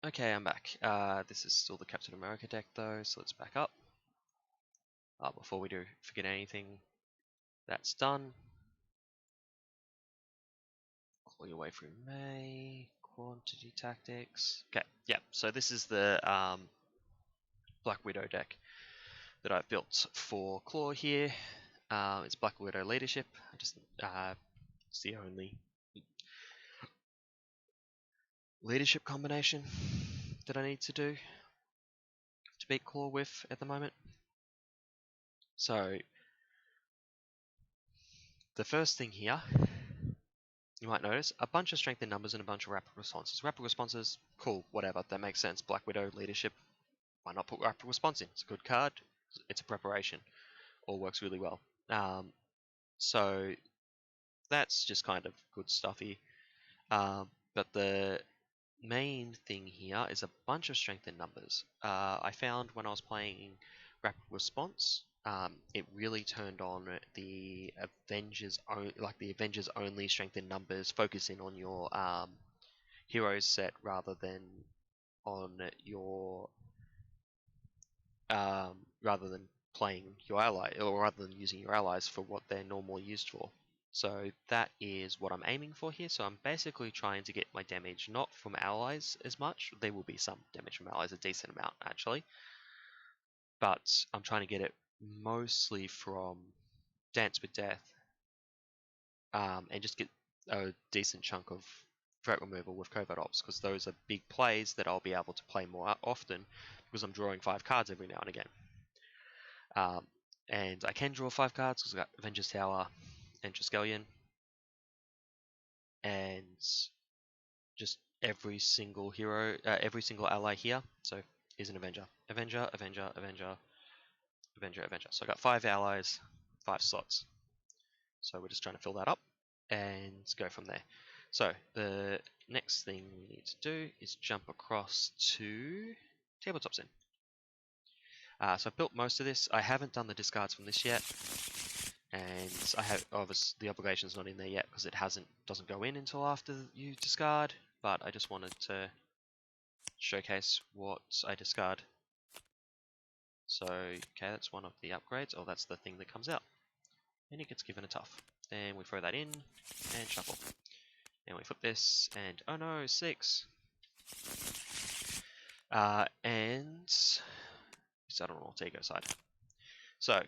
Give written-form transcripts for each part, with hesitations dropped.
Okay, I'm back. This is still the Captain America deck though, so let's back up. Before we do forget anything, that's done. Claw your way through May, quantity tactics. Okay, yeah, so this is the Black Widow deck that I've built for Claw here. It's Black Widow leadership. It's the only leadership combination that I need to do to beat Claw with at the moment. So the first thing here, you might notice a bunch of strength in numbers and a bunch of rapid responses. Rapid responses, cool, whatever, that makes sense. Black Widow leadership, why not put rapid response in? It's a good card, it's a preparation, all works really well. So that's just kind of good stuffy. But the main thing here is a bunch of strength in numbers. I found when I was playing rapid response, it really turned on the Avengers, the Avengers only strength in numbers, focusing on your heroes set rather than on your rather than playing your ally, or rather than using your allies for what they're normally used for. So that is what I'm aiming for here. So I'm basically trying to get my damage not from allies as much. There will be some damage from allies, a decent amount actually. But I'm trying to get it mostly from Dance with Death, and just get a decent chunk of threat removal with covert ops, because those are big plays that I'll be able to play more often because I'm drawing 5 cards every now and again. And I can draw 5 cards because I've got Avengers Tower and Triskelion, and just every single hero, every single ally here, so is an Avenger. Avenger, Avenger, Avenger, Avenger, Avenger. So I got 5 allies, 5 slots. So we're just trying to fill that up and go from there. So the next thing we need to do is jump across to Tabletop Sim. So I've built most of this. I haven't done the discards from this yet, and I have obviously the obligation's not in there yet because it doesn't go in until after you discard. But I just wanted to showcase what I discard. So okay, that's one of the upgrades. Oh, that's the thing that comes out, and it gets given a tough. Then we throw that in and shuffle. And we flip this, and oh no, 6. And settle on Ortego side. So,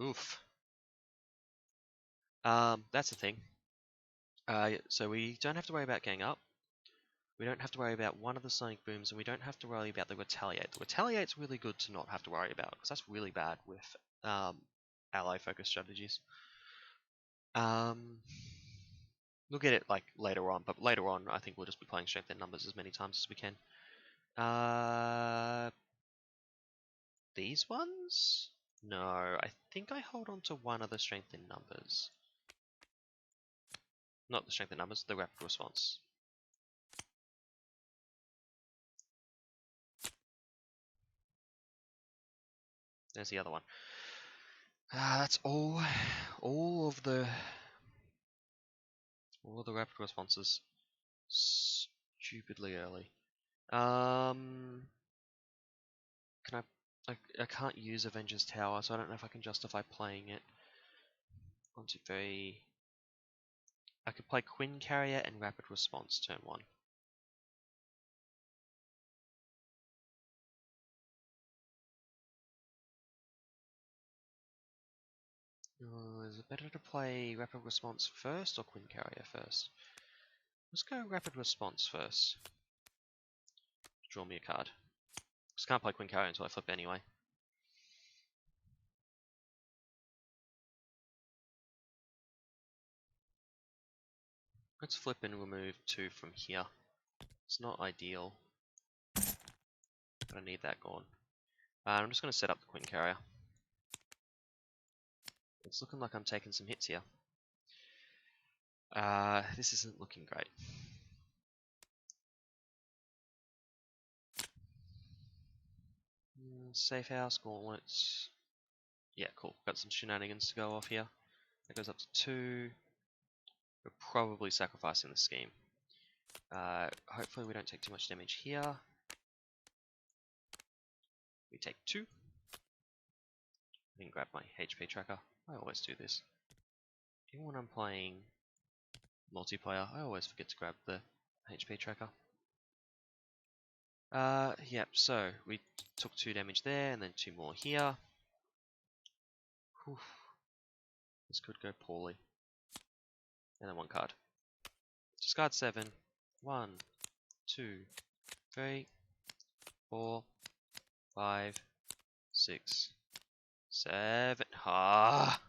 oof. That's the thing. So we don't have to worry about getting up. We don't have to worry about one of the Sonic Booms, and we don't have to worry about the Retaliate. The Retaliate's really good to not have to worry about, because that's really bad with ally-focused strategies. We'll get it like later on, but later on I think we'll just be playing strength in numbers as many times as we can. These ones? No, I think I hold on to one of the strength in numbers. Not the strength in numbers, the rapid response. There's the other one. That's all of the rapid responses. Stupidly early. Can I can't use Avengers Tower, so I don't know if I can justify playing it. 1, 2, 3. I could play Quinn Carrier and Rapid Response turn 1. Is it better to play Rapid Response first or Quinn Carrier first? Let's go Rapid Response first. Draw me a card. Just can't play Quinn Carrier until I flip anyway. Let's flip and remove 2 from here. It's not ideal, but I need that gone. I'm just going to set up the Quinn Carrier. It's looking like I'm taking some hits here. This isn't looking great. Safe house, gauntlets. Yeah, cool. Got some shenanigans to go off here. That goes up to 2. We're probably sacrificing the scheme. Hopefully we don't take too much damage here. We take 2. I can grab my HP tracker. I always do this. Even when I'm playing multiplayer, I always forget to grab the HP tracker. Yep, so we took 2 damage there, and then 2 more here. Whew. This could go poorly. And then 1 card. Discard 7. 1, 2, 3, 4, 5, 6, 7. Ah!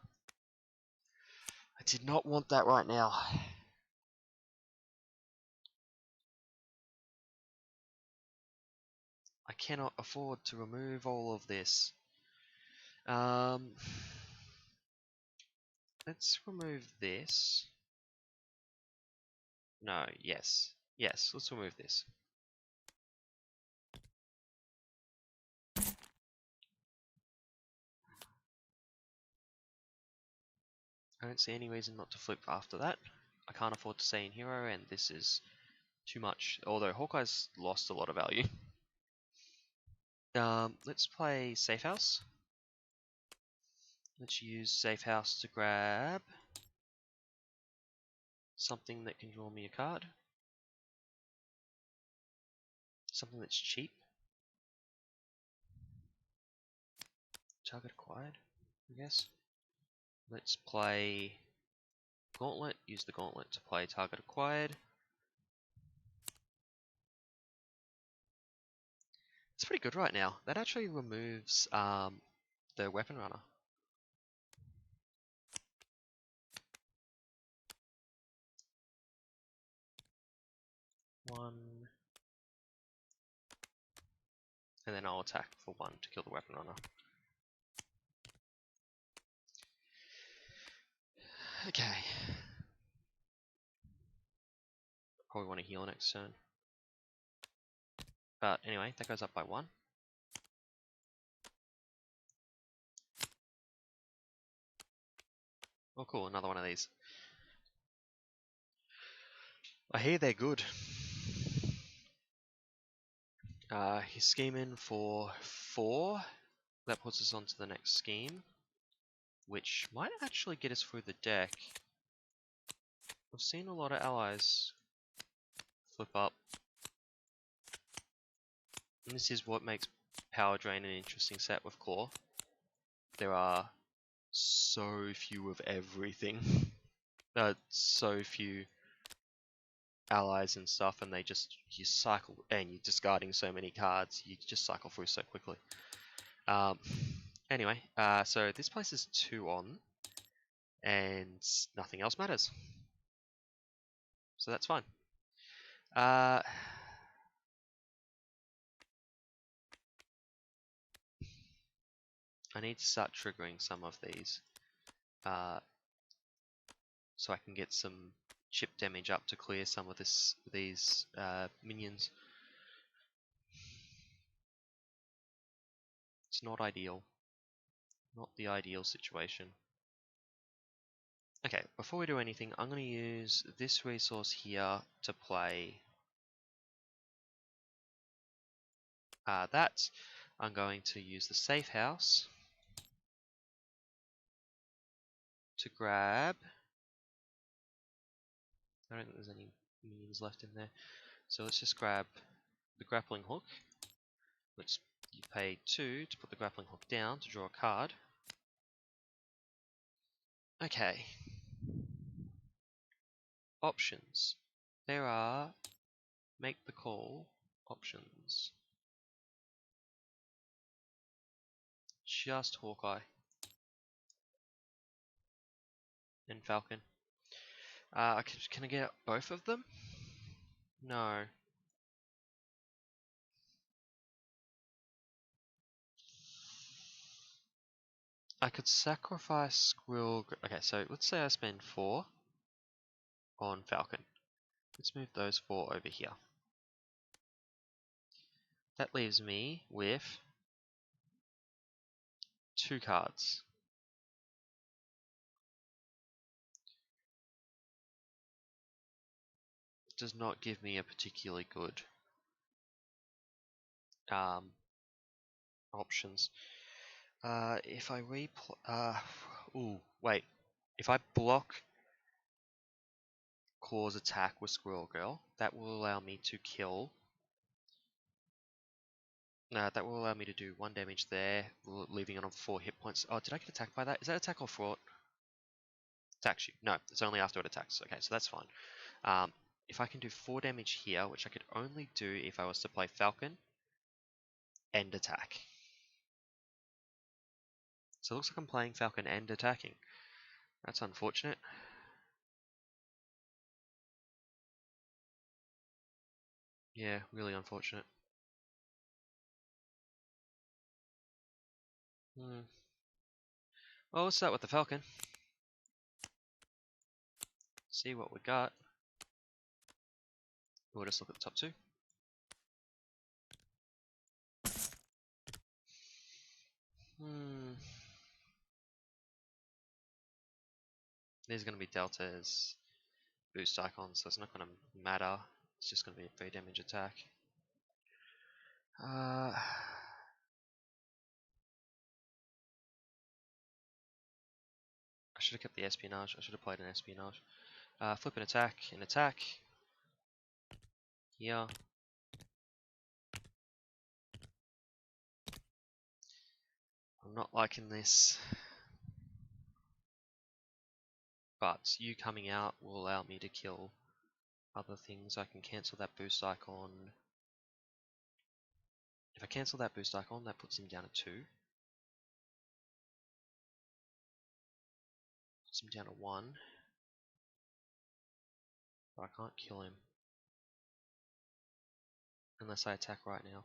I did not want that right now. I cannot afford to remove all of this. Let's remove this. No, yes. Yes, let's remove this. I don't see any reason not to flip after that. I can't afford to stay in hero, and this is too much. Although Hawkeye's lost a lot of value. Let's play Safe House. Let's use Safe House to grab something that can draw me a card. Something that's cheap. Target acquired, I guess. Let's play Gauntlet. Use the Gauntlet to play target acquired. It's pretty good right now. That actually removes the Weapon Runner. One. And then I'll attack for 1 to kill the Weapon Runner. Okay. Probably want to heal next turn. But anyway, that goes up by 1. Oh cool, another one of these. I hear they're good. He's scheming for 4. That puts us onto the next scheme, which might actually get us through the deck. We've seen a lot of allies flip up. And this is what makes Power Drain an interesting set with Klaw. There are so few of everything. So few allies and stuff, and you cycle, and you're discarding so many cards, you just cycle through so quickly. Anyway, so this places 2 on, and nothing else matters. So that's fine. I need to start triggering some of these, so I can get some chip damage up to clear some of these minions. It's not ideal. Not the ideal situation. Okay, before we do anything, I'm going to use this resource here to play that. I'm going to use the Safe House to grab... I don't think there's any minions left in there. So let's just grab the Grappling Hook. You pay 2 to put the Grappling Hook down to draw a card. Okay. Options. There are make the call options. Just Hawkeye and Falcon. Can I get both of them? No. I could sacrifice Squirrel. Okay, so let's say I spend 4 on Falcon. Let's move those 4 over here. That leaves me with 2 cards. does not give me a particularly good options. If I ooh, wait. If I block Claw's attack with Squirrel Girl, that will allow me to kill. That will allow me to do 1 damage there, leaving it on 4 hit points. Oh, did I get attacked by that? Is that attack or fraud? Attacks you. No, it's only after it attacks. Okay, so that's fine. If I can do 4 damage here, which I could only do if I was to play Falcon, and attack. So it looks like I'm playing Falcon and attacking. That's unfortunate. Yeah, really unfortunate. Well, let's start with the Falcon. See what we got. We'll just look at the top 2. These are going to be Delta's boost icons, so it's not going to matter. It's just going to be a 3 damage attack. I should have kept the espionage. I should have played an espionage. Flip an attack. Here. I'm not liking this. But you coming out will allow me to kill other things. I can cancel that boost icon. If I cancel that boost icon, that puts him down to 2. Puts him down to 1. But I can't kill him. Unless I attack right now.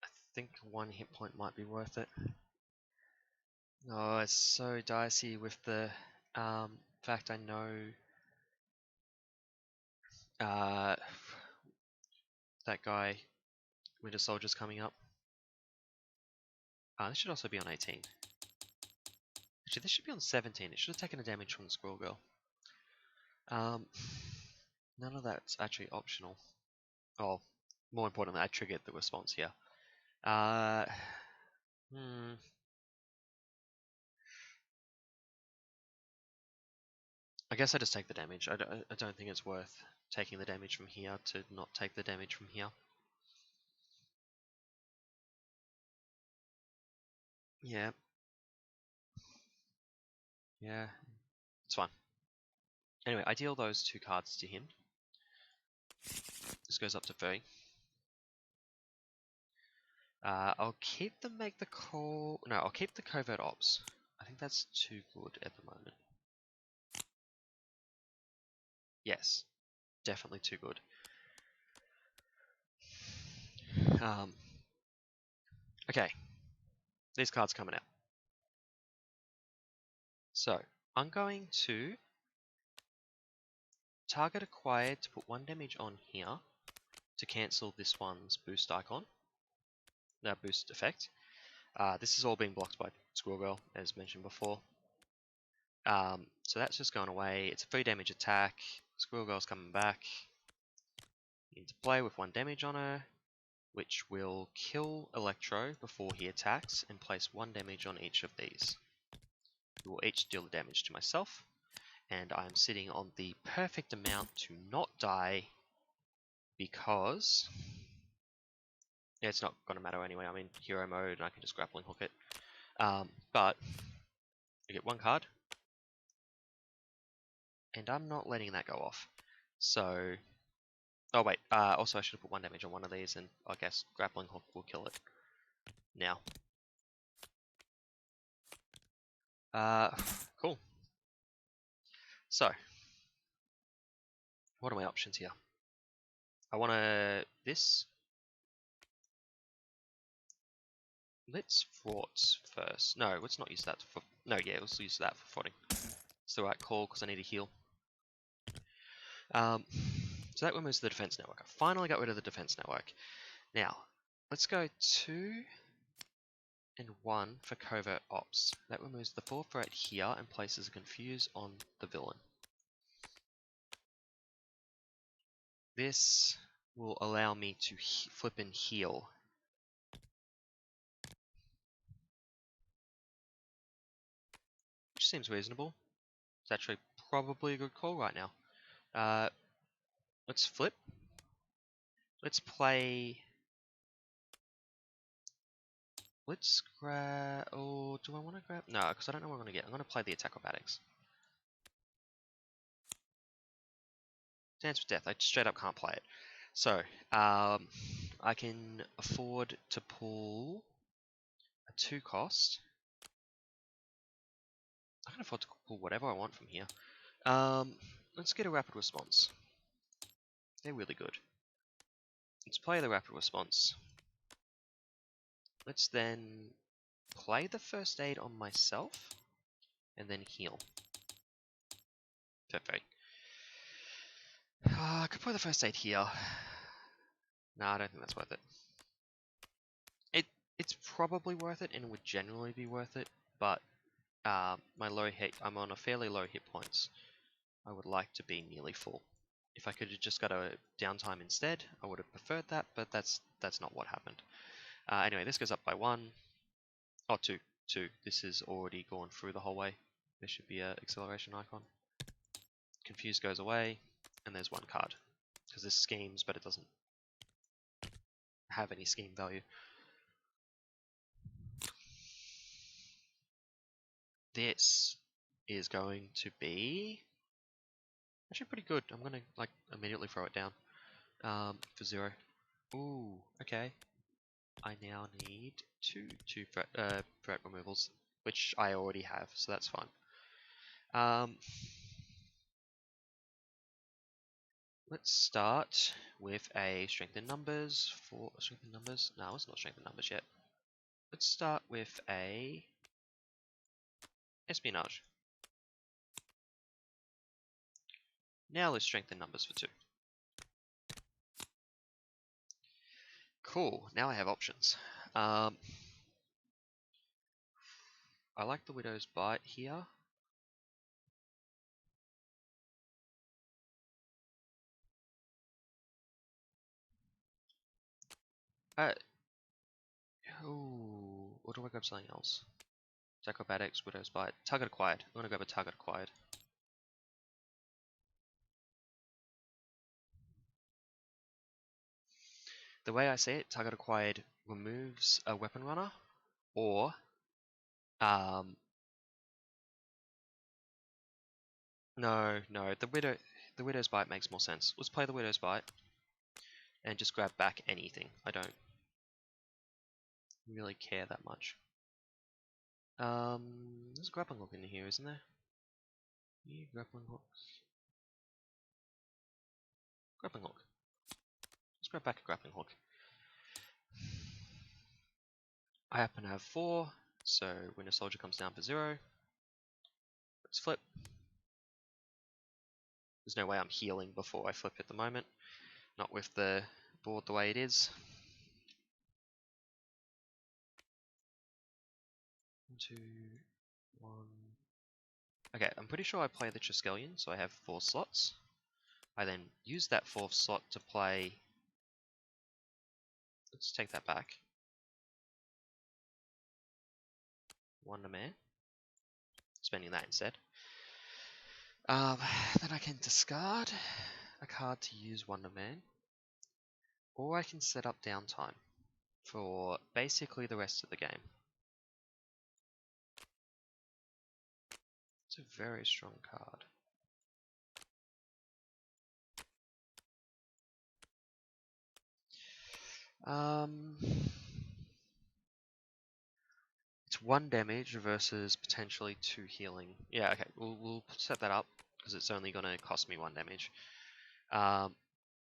I think 1 hit point might be worth it. Oh, it's so dicey with the fact I know that guy, Winter Soldier's coming up. This should also be on 18. Actually, this should be on 17. It should have taken a damage from the Squirrel Girl. None of that's actually optional. Oh, more importantly, I triggered the response here. I guess I just take the damage. I don't think it's worth taking the damage from here to not take the damage from here. Yeah. Yeah. It's fine. Anyway, I deal those 2 cards to him. This goes up to 3. I'll keep the make the call. No, I'll keep the covert ops. I think that's too good at the moment. Yes, definitely too good. Okay, these cards coming out. So I'm going to target acquired to put 1 damage on here to cancel this one's boost icon. That boost effect. This is all being blocked by Squirrel Girl, as mentioned before. So that's just gone away. It's a 3 damage attack. Squirrel Girl's coming back into play with 1 damage on her, which will kill Electro before he attacks and place 1 damage on each of these. We will each deal the damage to myself, and I'm sitting on the perfect amount to not die because it's not going to matter anyway. I'm in hero mode and I can just grappling hook it. But I get 1 card, and I'm not letting that go off. So, oh wait, also I should have put 1 damage on one of these, and I guess grappling hook will kill it. Now. Cool. So, what are my options here? I want to this. Let's fraught first. No, let's not use that for. No, yeah, let's use that for frauding. It's the right call because I need a heal. So that removes the defense network. I finally got rid of the defense network. Now, let's go to and 1 for covert ops. That removes the 4th threat here and places a confuse on the villain. This will allow me to flip and heal. Which seems reasonable. It's actually probably a good call right now. Let's flip. Let's play... Let's grab... Oh, do I want to grab... No, because I don't know what I'm going to get. I'm going to play the acrobatics. Dance with Death. I straight up can't play it. So, I can afford to pull a 2 cost. I can afford to pull whatever I want from here. Let's get a rapid response. They're really good. Let's play the rapid response. Let's then play the first aid on myself and then heal. Perfect. I could play the first aid here. No, I don't think that's worth it. It's probably worth it and it would generally be worth it, but my low hit, I'm on a fairly low hit points. I would like to be nearly full. If I could have just got a downtime instead, I would have preferred that, but that's not what happened. Anyway, this goes up by 1. Oh, 2. 2. This has already gone through the whole way. There should be an acceleration icon. Confuse goes away, and there's 1 card. Because this schemes, but it doesn't have any scheme value. This is going to be actually pretty good. I'm gonna like immediately throw it down for 0. Ooh, okay. I now need two threat removals, which I already have, so that's fine. Let's start with a strength in numbers for strength in numbers. No, it's not strength in numbers yet. Let's start with a espionage. Now let's strengthen numbers for 2. Cool, now I have options. I like the Widow's Bite here. Or do I grab something else? Acrobatics, Widow's Bite. Target acquired. I'm gonna grab a target acquired. The way I see it, target acquired removes a weapon runner, or no, the Widow's Bite makes more sense. Let's play the Widow's Bite and just grab back anything. I don't really care that much. There's a grappling hook in here, isn't there? Yeah, grappling hooks. Grappling hook. Let's grab back a grappling hook. I happen to have 4, so when a soldier comes down for 0, let's flip. There's no way I'm healing before I flip at the moment. Not with the board the way it is. 2, 1. Okay, I'm pretty sure I play the Triskelion, so I have 4 slots. I then use that 4th slot to play... Let's take that back. Wonder Man. Spending that instead. Then I can discard a card to use Wonder Man. Or I can set up downtime for basically the rest of the game. It's a very strong card. It's 1 damage versus potentially 2 healing. Yeah, okay, we'll set that up because it's only going to cost me 1 damage. And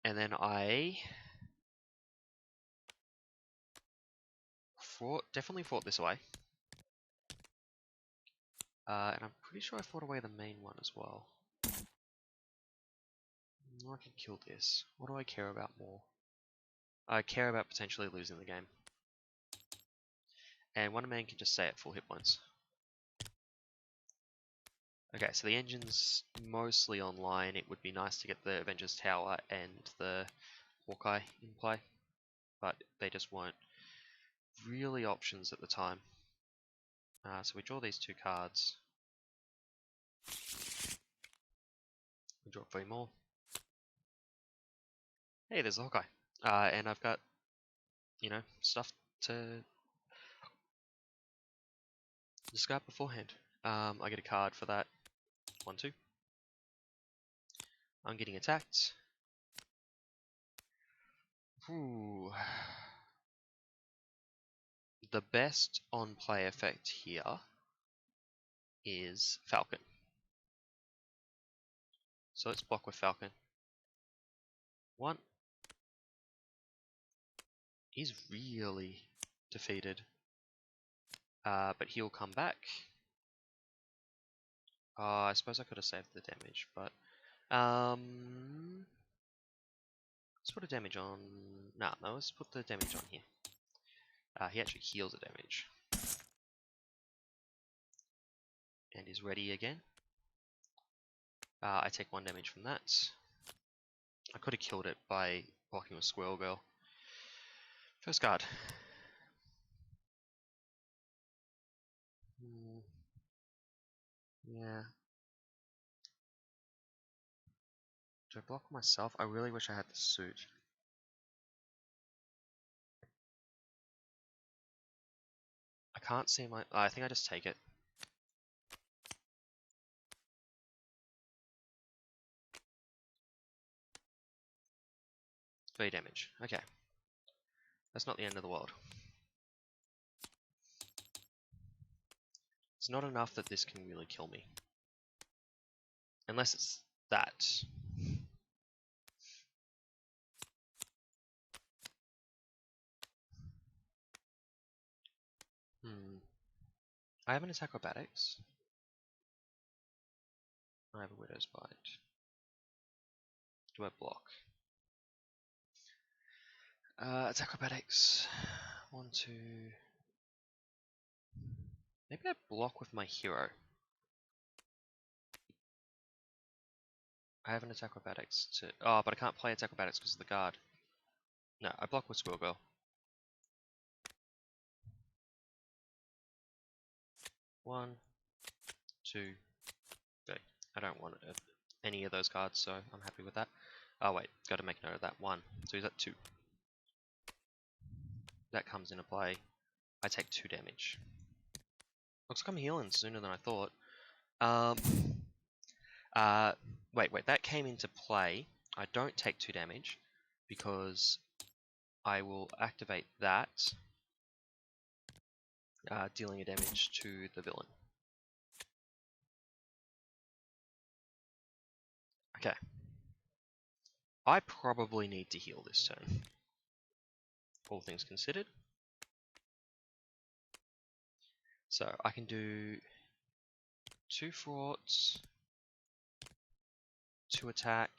then I definitely fought this away. And I'm pretty sure I fought away the main one as well. I can kill this. What do I care about more? I care about potentially losing the game. And one man can just stay at full hit points. Okay, so the engine's mostly online. It would be nice to get the Avengers Tower and the Hawkeye in play, but they just weren't really options at the time. So we draw these 2 cards. We draw 3 more. Hey, there's a Hawkeye. And I've got, stuff to discard beforehand. I get a card for that. 1, 2. I'm getting attacked. Ooh. The best on-play effect here is Falcon. So let's block with Falcon. 1. He's really defeated. But he'll come back. I suppose I could have saved the damage, but let's put a damage on. No, let's put the damage on here. He actually heals the damage. And is ready again. I take 1 damage from that. I could have killed it by blocking with Squirrel Girl. First card. Yeah. Do I block myself? I really wish I had the suit. I can't see my... I think I just take it. Three damage. Okay. That's not the end of the world. It's not enough that this can really kill me. Unless it's that. I have an attack acrobatics. I have a widow's bite. Do I block? Attack acrobatics. 1, 2. Maybe I block with my hero. I have an attack acrobatics to... Oh, but I can't play attack acrobatics because of the guard. No, I block with Squirrel Girl. 1, 2, 3. I don't want any of those cards, so I'm happy with that. Oh wait, got to make note of that. 1. So he's at 2. That comes into play. I take 2 damage. Looks like I'm healing sooner than I thought. Wait, that came into play. I don't take 2 damage because I will activate that, dealing a damage to the villain. Okay. I probably need to heal this turn. All things considered. So I can do 2 frauds, 2 attack.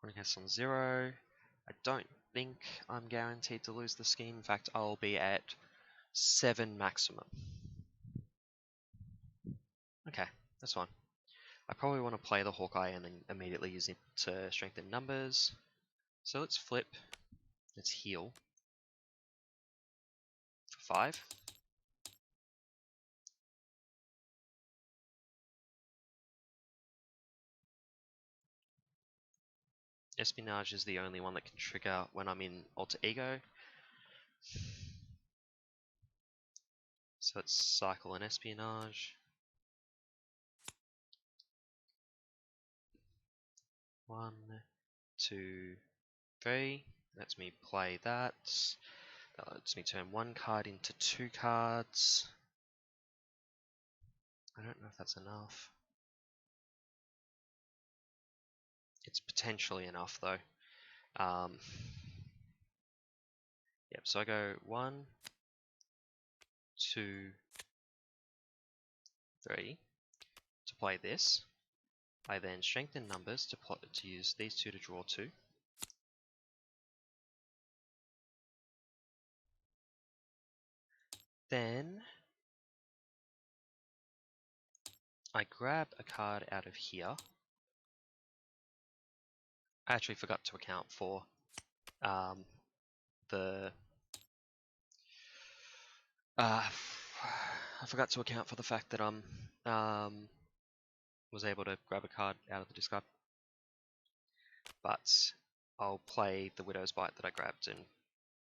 Running has on 0. I don't think I'm guaranteed to lose the scheme. In fact, I'll be at 7 maximum. Okay, that's fine. I probably want to play the Hawkeye and then immediately use it to strengthen numbers. So let's flip. Let's heal. For 5. Espionage is the only one that can trigger when I'm in Alter Ego. So let's cycle an Espionage. 1, 2, 3. Lets me play that. That lets me turn 1 card into 2 cards. I don't know if that's enough. It's potentially enough though. Yep, so I go 1, 2, 3 to play this. I then strengthen numbers to use these 2 to draw 2. Then I grab a card out of here. I actually forgot to account for the I forgot to account for the fact that was able to grab a card out of the discard. But I'll play the Widow's Bite that I grabbed and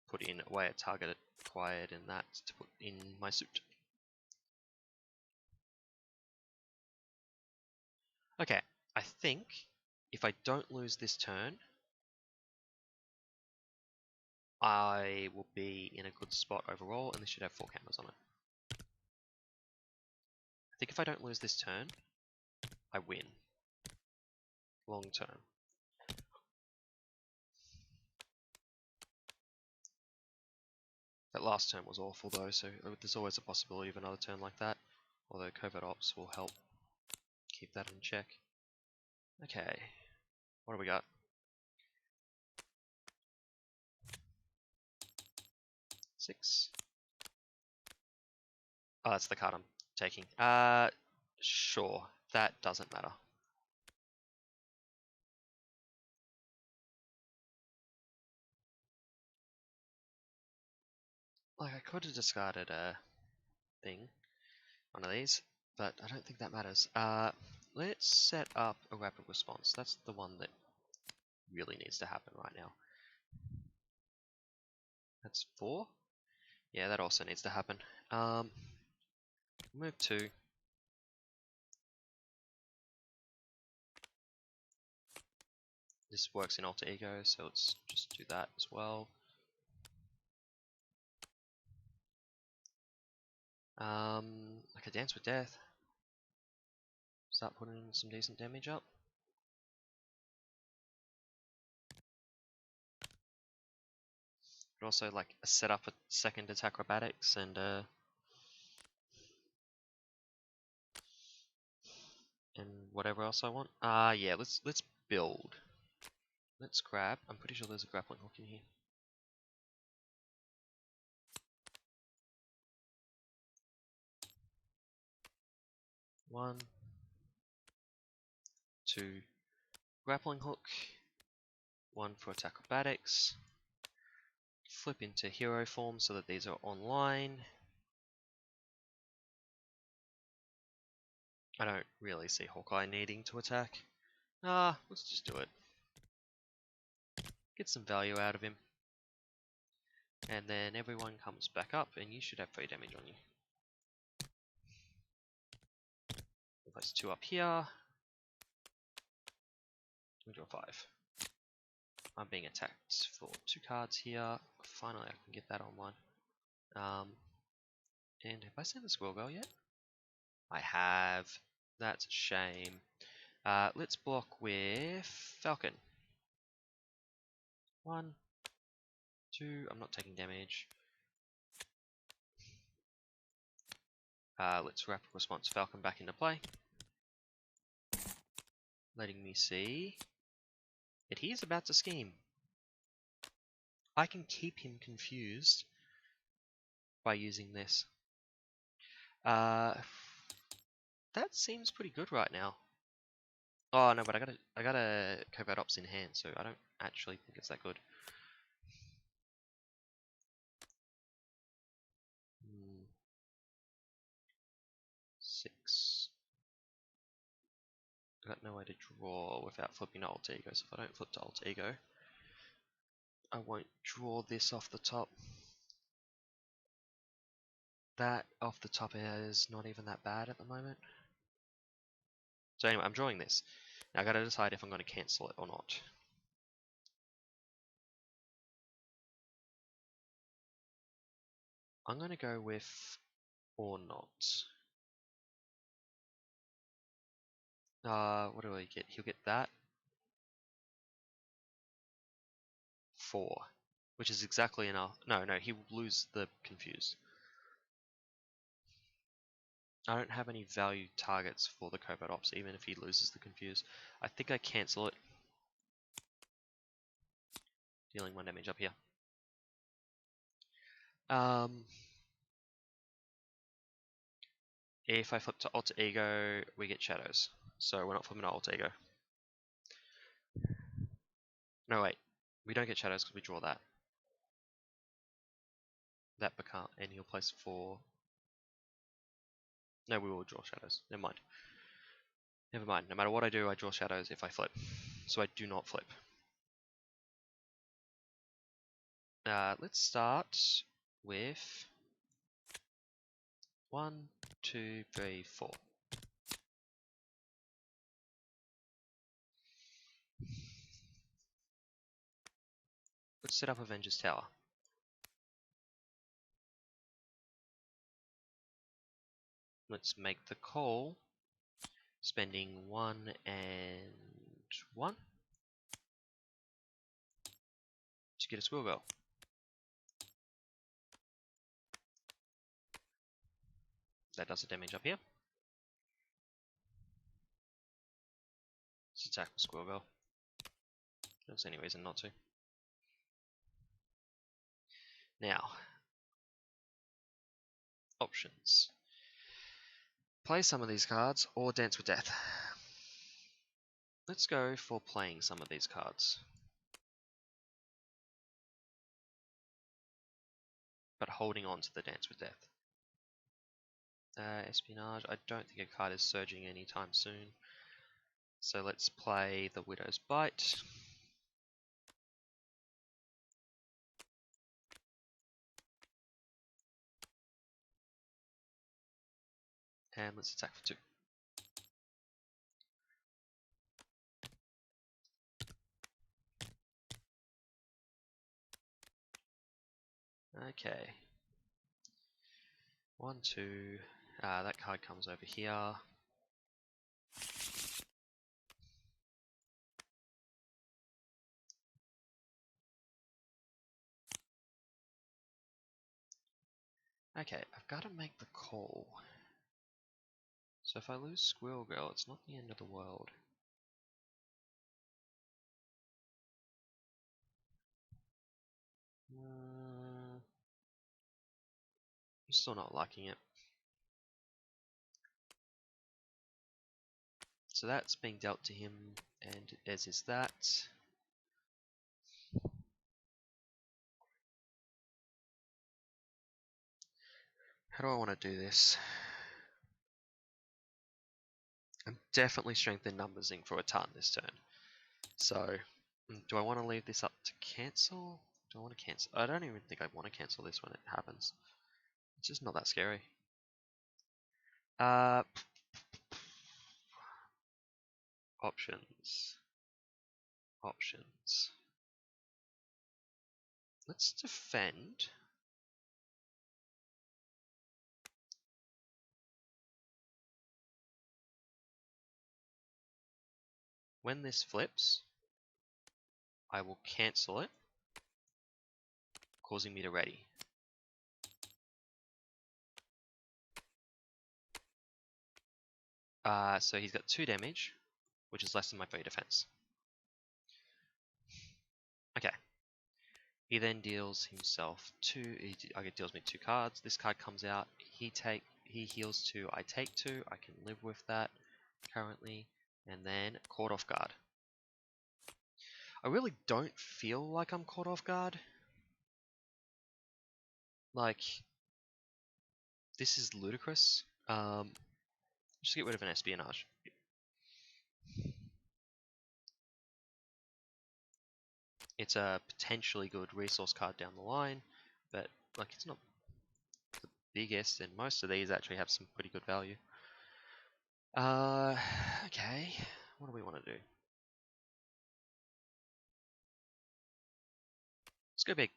put in away a target acquired and that to put in my suit. Okay, I think if I don't lose this turn, I will be in a good spot overall, and this should have 4 cameras on it. I think if I don't lose this turn, I win. Long term. That last turn was awful though, so there's always a possibility of another turn like that. Although Covert Ops will help keep that in check. Okay, what do we got? 6. Oh, that's the card I'm taking. Sure, that doesn't matter. Like, I could have discarded a thing, one of these, but I don't think that matters. Let's set up a rapid response. That's the one that really needs to happen right now. That's 4. Yeah, that also needs to happen. Move 2. This works in Alter Ego, so let's just do that as well. I could Dance with Death. Start putting some decent damage up. Could also like set up a second acrobatics and whatever else I want. Yeah, let's build. Let's grab. I'm pretty sure there's a grappling hook in here. One, 2, grappling hook. 1 for acrobatics. Flip into hero form so that these are online. I don't really see Hawkeye needing to attack. Let's just do it. Get some value out of him. And then everyone comes back up and you should have 3 damage on you. Place 2 up here. We do a 5. I'm being attacked for 2 cards here. Finally I can get that online. And have I sent the Squirrel Girl yet? I have. That's a shame. Let's block with Falcon. 1, 2, I'm not taking damage. Let's rapid response Falcon back into play. Letting me see that he is about to scheme. I can keep him confused by using this. That seems pretty good right now. Oh no, but I got a Covert Ops in hand, so I don't actually think it's that good. 6. I got no way to draw without flipping to Alter Ego, so if I don't flip to Alter Ego, I won't draw this off the top. That off the top is not even that bad at the moment. So anyway, I'm drawing this. Now I gotta decide if I'm going to cancel it or not. I'm going to go with or not. What do I get? He'll get that. 4. Which is exactly enough. No, he will lose the confuse. I don't have any value targets for the Covert Ops, even if he loses the confuse. I think I cancel it. Dealing 1 damage up here. If I flip to Alter Ego, we get shadows. So we're not flipping to Alter Ego. No, wait. We don't get shadows because we draw that. That become, and he'll place 4. No, we will draw shadows. Never mind. Never mind. No matter what I do, I draw shadows if I flip. So I do not flip. Let's start with 1, 2, 3, 4. Let's set up Avengers Tower. Let's make the call, spending 1 and 1 to get a Squirrel Girl. That does the damage up here. Let's attack the Squirrel Girl. Don't see any reason not to. Now, options. Play some of these cards or dance with death. Let's go for playing some of these cards. But holding on to the dance with death. Espionage, I don't think a card is surging anytime soon. So let's play the Widow's Bite. And let's attack for 2. Okay. 1, 2. That card comes over here. Okay, I've got to make the call. So if I lose Squirrel Girl, it's not the end of the world. I'm still not liking it. So that's being dealt to him, and as is that. How do I want to do this? I'm definitely strength in numbersing for a ton this turn. So, do I want to leave this up to cancel? Do I want to cancel? I don't even think I want to cancel this when it happens. It's just not that scary. Options. Options. Let's defend. When this flips, I will cancel it, causing me to ready. So he's got 2 damage, which is less than my 3 defense. Okay. He then deals himself 2. He deals me 2 cards. This card comes out. He heals 2. I take 2. I can live with that currently. And then caught off guard. I really don't feel like I'm caught off guard. Like, this is ludicrous. Just get rid of an espionage. It's a potentially good resource card down the line, but like it's not the biggest, and most of these actually have some pretty good value. Okay, what do we want to do? Let's go big.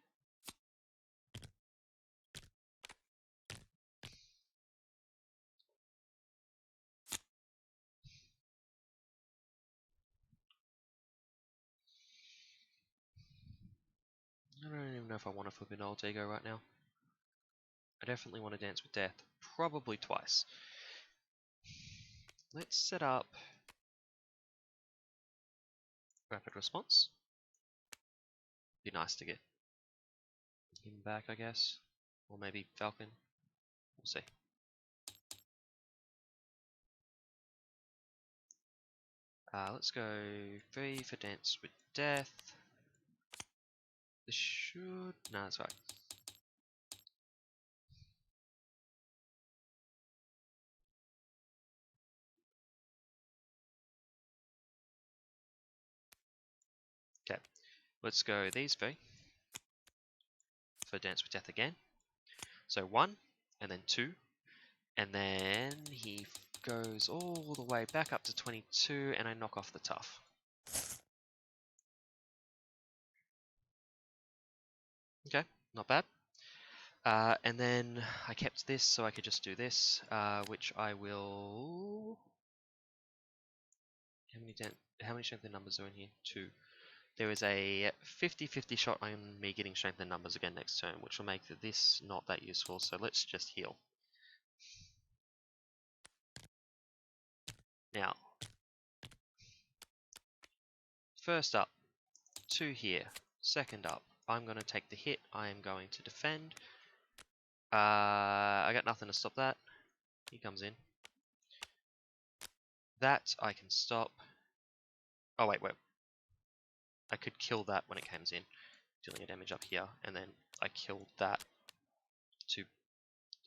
I don't even know if I want to flip an Alt Ego right now. I definitely want to dance with death, probably twice. Let's set up rapid response. Be nice to get him back, I guess, or maybe Falcon. We'll see. Let's go 3 for Dance with Death. This should... No, that's right. Okay, let's go these 3 for Dance with Death again. So 1, and then 2, and then he goes all the way back up to 22, and I knock off the tough. Okay, not bad. And then I kept this so I could just do this, which I will... How many strength and numbers are in here? 2. There is a 50-50 shot on me getting strength and numbers again next turn, which will make this not that useful, so let's just heal. Now, first up, 2 here. Second up, I'm going to take the hit, I am going to defend. I got nothing to stop that. He comes in. That I can stop. Oh wait. I could kill that when it comes in, dealing a damage up here, and then I killed that to...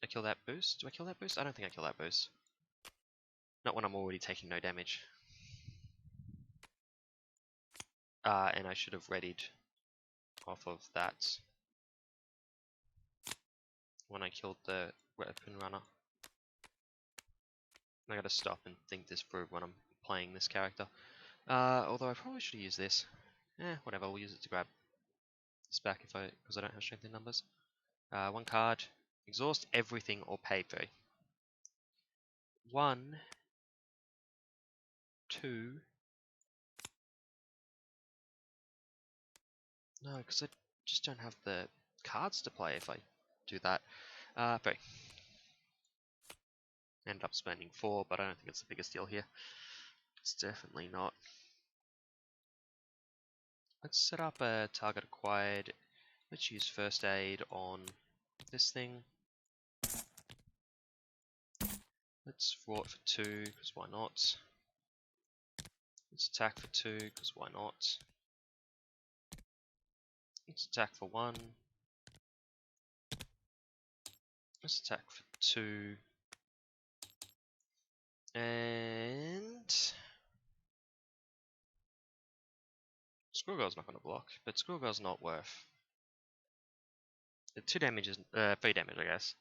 I kill that boost? Do I kill that boost? I don't think I kill that boost. Not when I'm already taking no damage. And I should have readied off of that when I killed the weapon runner. I gotta stop and think this through when I'm playing this character. Although I probably should have used this. Whatever, we'll use it to grab this back because I don't have strength in numbers. 1 card, exhaust everything or pay 3. 1, 2. No, because I just don't have the cards to play if I do that. 3. End up spending 4, but I don't think it's the biggest deal here. It's definitely not. Let's set up a target acquired. Let's use first aid on this thing. Let's throw it for 2, because why not? Let's attack for 2, because why not? Let's attack for 1. Let's attack for 2. And... Squirrel's not going to block, but Squirrel's not worth... 2 damage is... 3 damage, I guess.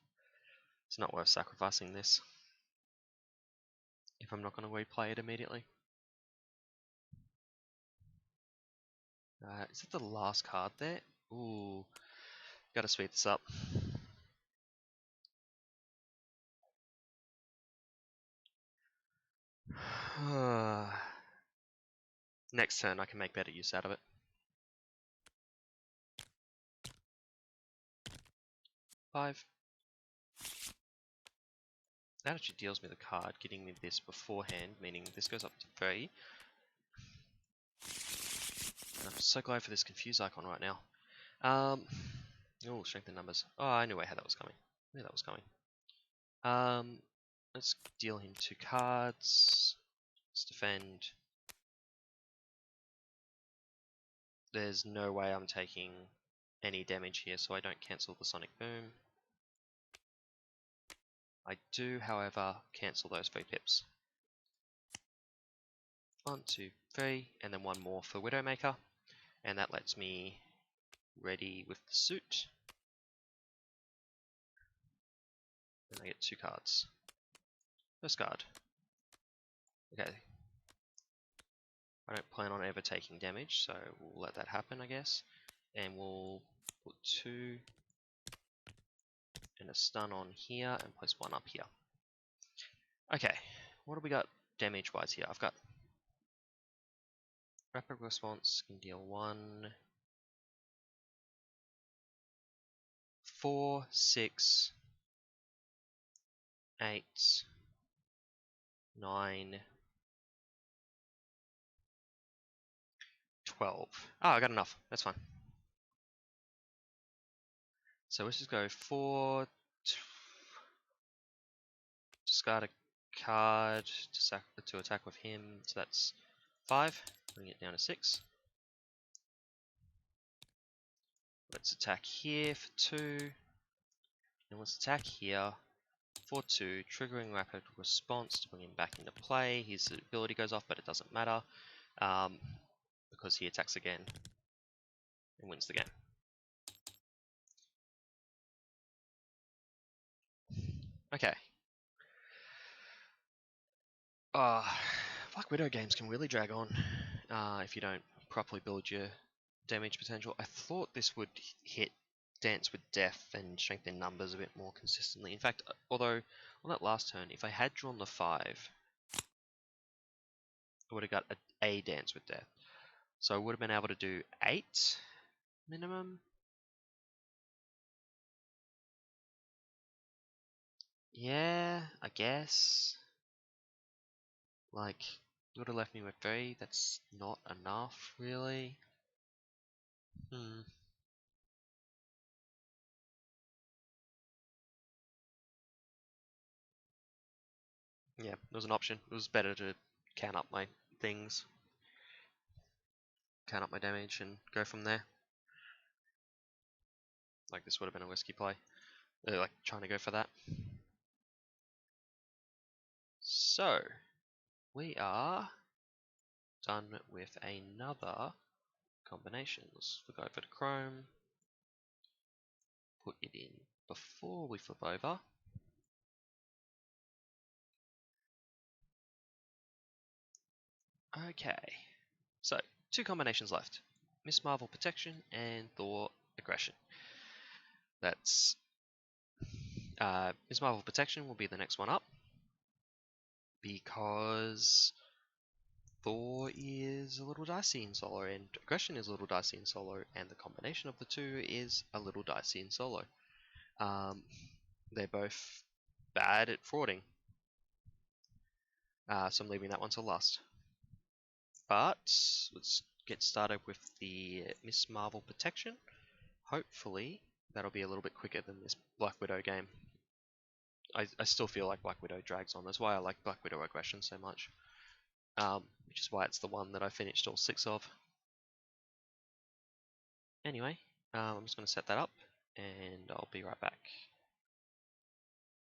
It's not worth sacrificing this if I'm not going to replay it immediately. Is it the last card there? Ooh, gotta speed this up. Next turn I can make better use out of it. 5. That actually deals me the card, getting me this beforehand, meaning this goes up to 3. And I'm so glad for this confuse icon right now. Oh, strength in numbers. Oh, I knew how that was coming. I knew that was coming. Let's deal him 2 cards. Let's defend. There's no way I'm taking any damage here, so I don't cancel the Sonic Boom. I do, however, cancel those 3 pips. 1, 2, 3, and then 1 more for Widowmaker, and that lets me ready with the suit. And I get 2 cards. First card. Okay. I don't plan on ever taking damage, so we'll let that happen, I guess. And we'll put 2 and a stun on here and place 1 up here. Okay, what do we got damage-wise here? I've got rapid response, can deal 1, 4, 6, 8, 9, 12. Oh, I got enough. That's fine. So let's just go 4, discard a card to attack with him. So that's 5, bring it down to 6. Let's attack here for 2, and let's attack here for 2, triggering rapid response to bring him back into play. His ability goes off, but it doesn't matter, because he attacks again and wins the game. Okay. Black Widow games can really drag on if you don't properly build your damage potential. I thought this would hit Dance with Death and Strength in Numbers a bit more consistently. In fact, although on that last turn, if I had drawn the 5, I would have got a Dance with Death. So I would have been able to do 8 minimum. Yeah, I guess. Like, it would have left me with 3. That's not enough, really. Yeah, it was an option. It was better to count up my things, count up my damage, and go from there. Like, this would have been a risky play. Like, trying to go for that. So, we are done with another combination. Let's flip over to Chrome, put it in before we flip over. Okay, so 2 combinations left. Miss Marvel Protection and Thor Aggression. That's Miss Marvel Protection will be the next one up, because Thor is a little dicey in solo, and Aggression is a little dicey in solo, and the combination of the two is a little dicey in solo. They're both bad at frauding, so I'm leaving that one to last. But let's get started with the Miss Marvel Protection. Hopefully that'll be a little bit quicker than this Black Widow game. I still feel like Black Widow drags on. That's why I like Black Widow Aggression so much. Which is why it's the one that I finished all 6 of. Anyway, I'm just going to set that up, and I'll be right back.